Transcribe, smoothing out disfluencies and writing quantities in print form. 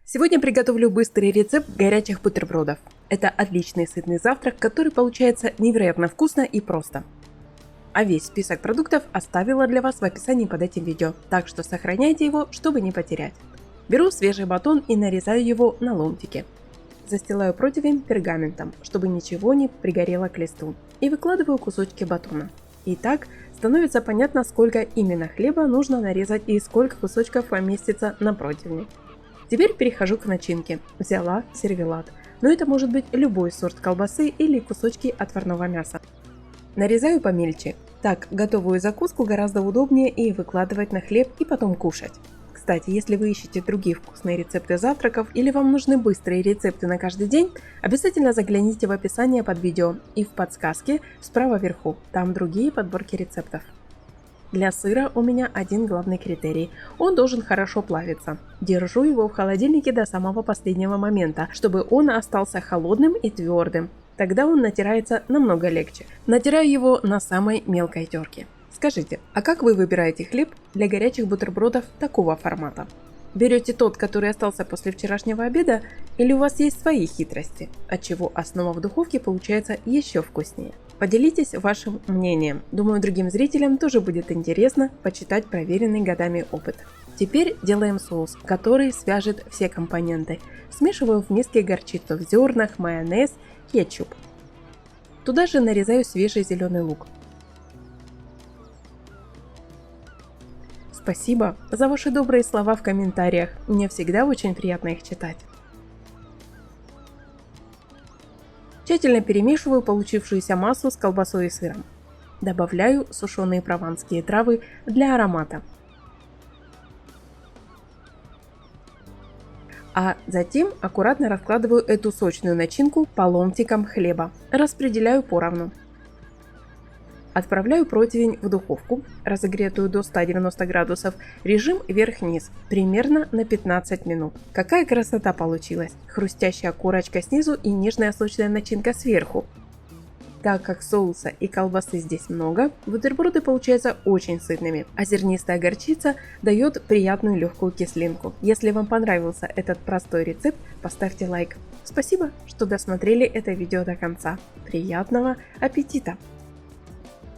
Сегодня приготовлю быстрый рецепт горячих бутербродов. Это отличный сытный завтрак, который получается невероятно вкусно и просто. А весь список продуктов оставила для вас в описании под этим видео, так что сохраняйте его, чтобы не потерять. Беру свежий батон и нарезаю его на ломтики. Застилаю противень пергаментом, чтобы ничего не пригорело к листу, и выкладываю кусочки батона. Итак, становится понятно, сколько именно хлеба нужно нарезать и сколько кусочков поместится на противне. Теперь перехожу к начинке. Взяла сервелат, но это может быть любой сорт колбасы или кусочки отварного мяса. Нарезаю помельче. Так готовую закуску гораздо удобнее и выкладывать на хлеб и потом кушать. Кстати, если вы ищете другие вкусные рецепты завтраков или вам нужны быстрые рецепты на каждый день, обязательно загляните в описание под видео и в подсказке справа вверху, там другие подборки рецептов. Для сыра у меня один главный критерий – он должен хорошо плавиться. Держу его в холодильнике до самого последнего момента, чтобы он остался холодным и твердым. Тогда он натирается намного легче. Натираю его на самой мелкой терке. Скажите, а как вы выбираете хлеб для горячих бутербродов такого формата? Берете тот, который остался после вчерашнего обеда, или у вас есть свои хитрости, отчего основа в духовке получается еще вкуснее? Поделитесь вашим мнением. Думаю, другим зрителям тоже будет интересно почитать проверенный годами опыт. Теперь делаем соус, который свяжет все компоненты. Смешиваю в миске горчицу в зернах, майонез, кетчуп. Туда же нарезаю свежий зеленый лук. Спасибо за ваши добрые слова в комментариях. Мне всегда очень приятно их читать. Тщательно перемешиваю получившуюся массу с колбасой и сыром. Добавляю сушеные прованские травы для аромата. А затем аккуратно раскладываю эту сочную начинку по ломтикам хлеба. Распределяю поровну. Отправляю противень в духовку, разогретую до 190 градусов, режим вверх-вниз, примерно на 15 минут. Какая красота получилась! Хрустящая корочка снизу и нежная сочная начинка сверху. Так как соуса и колбасы здесь много, бутерброды получаются очень сытными, а зернистая горчица дает приятную легкую кислинку. Если вам понравился этот простой рецепт, поставьте лайк. Спасибо, что досмотрели это видео до конца. Приятного аппетита!